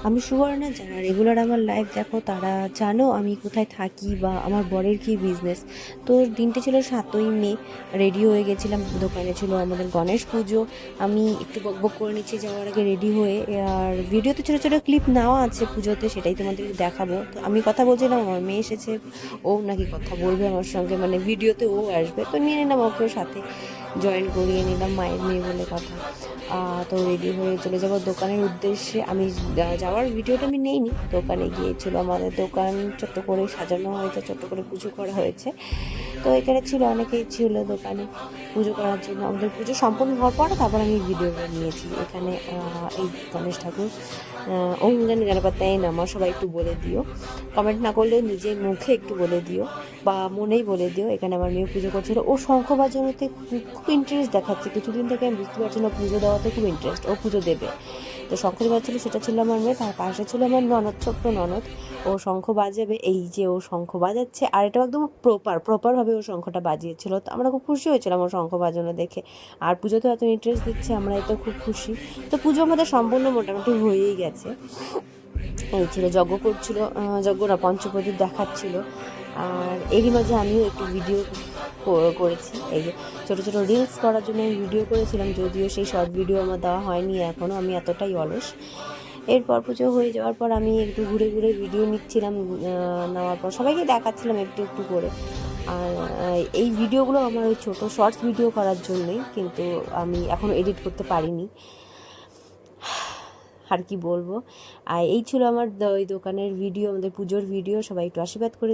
আমি সুবর্ণা, যারা রেগুলার আমার লাইফ দেখো তারা জানো আমি কোথায় থাকি বা আমার বরের কী বিজনেস। তো দিনটি ছিল 7ই মে, রেডি হয়ে গেছিলাম, দোকানে ছিল আমাদের গণেশ পুজো। আমি একটু বকবক করে নিচ্ছি যাওয়ার আগে রেডি হয়ে। আর ভিডিওতে ছোটো ছোটো ক্লিপ নেওয়া আছে পুজোতে, সেটাই তোমাদেরকে দেখাবো। তো আমি কথা বলছিলাম, আমার মেয়ে এসেছে, ও নাকি কথা বলবে আমার সঙ্গে, মানে ভিডিওতে ও আসবে, তো নিয়ে নিলাম ওকেও সাথে, জয়েন করিয়ে নিলাম, মায়ের মেয়ে বলে কথা। তো রেডি হয়ে চলে যাব দোকানের উদ্দেশ্যে। আমি যাওয়ার ভিডিওটা আমি নেইনি, দোকানে গিয়েছিল, আমাদের দোকান ছোট্ট করে সাজানো হয়েছে, ছোট্ট করে পুজো করা হয়েছে। তো এখানে ছিল, অনেকেই ছিল দোকানে পুজো করার জন্য। আমাদের পুজো সম্পূর্ণ হওয়ার পর তারপর আমি ভিডিওটা নিয়েছি। এখানে এই গণেশ ঠাকুর, ওম গণ গণপতায় নমঃ, সবাই একটু বলে দিও, কমেন্ট না করলেও নিজের মুখে একটু বলে দিও বা মনেই বলে দিও। এখানে আমার মেয়ে পুজো করছিল, ও শঙ্খ বাজানোতে খুব ইন্টারেস্ট দেখাচ্ছে কিছুদিন থেকে, আমি বুঝতে পারছি না, পুজো দেওয়াতে খুব ইন্টারেস্ট, ও পুজো দেবে। তো শঙ্খ বাজছিল, সেটা ছিল আমার মেয়ে, তার পাশে ছিল আমার ননদ, ছোট্ট ননদ, ও শঙ্খ বাজাবে, এই যে ও শঙ্খ বাজাচ্ছে, আর এটাও একদম প্রপারভাবে ও শঙ্খটা বাজিয়েছিল। তো আমরা খুব খুশি হয়েছিলাম ও শঙ্খ বাজানো দেখে, আর পুজোতে এত ইন্টারেস্ট দিচ্ছে, আমরা এত খুব খুশি। তো পুজো আমাদের সম্পূর্ণ মোটামুটি হয়েই গেছে। এই ছিল, যজ্ঞ করছিল, যজ্ঞ না, পঞ্চপ্রদীপ দেখাচ্ছিল। আর এরই মাঝে আমিও একটু ভিডিও করেছি, এই যে ছোটো ছোটো রিলস করার জন্য আমি ভিডিও করেছিলাম, যদিও সেই শর্ট ভিডিও আমার দেওয়া হয়নি এখনও, আমি এতটাই অলস। এরপর পুজো হয়ে যাওয়ার পর আমি একটু ঘুরে ঘুরে ভিডিও নিচ্ছিলাম, নেওয়ার পর সবাইকে দেখাচ্ছিলাম একটু একটু করে। আর এই ভিডিওগুলো আমার ওই ছোটো শর্টস ভিডিও করার জন্যই, কিন্তু আমি এখনও এডিট করতে পারিনি। আর কি বলবো। আর এই ছিল আমার ওই দোকানের ভিডিও, আমাদের পুজোর ভিডিও। সবাই একটু আশীর্বাদ করে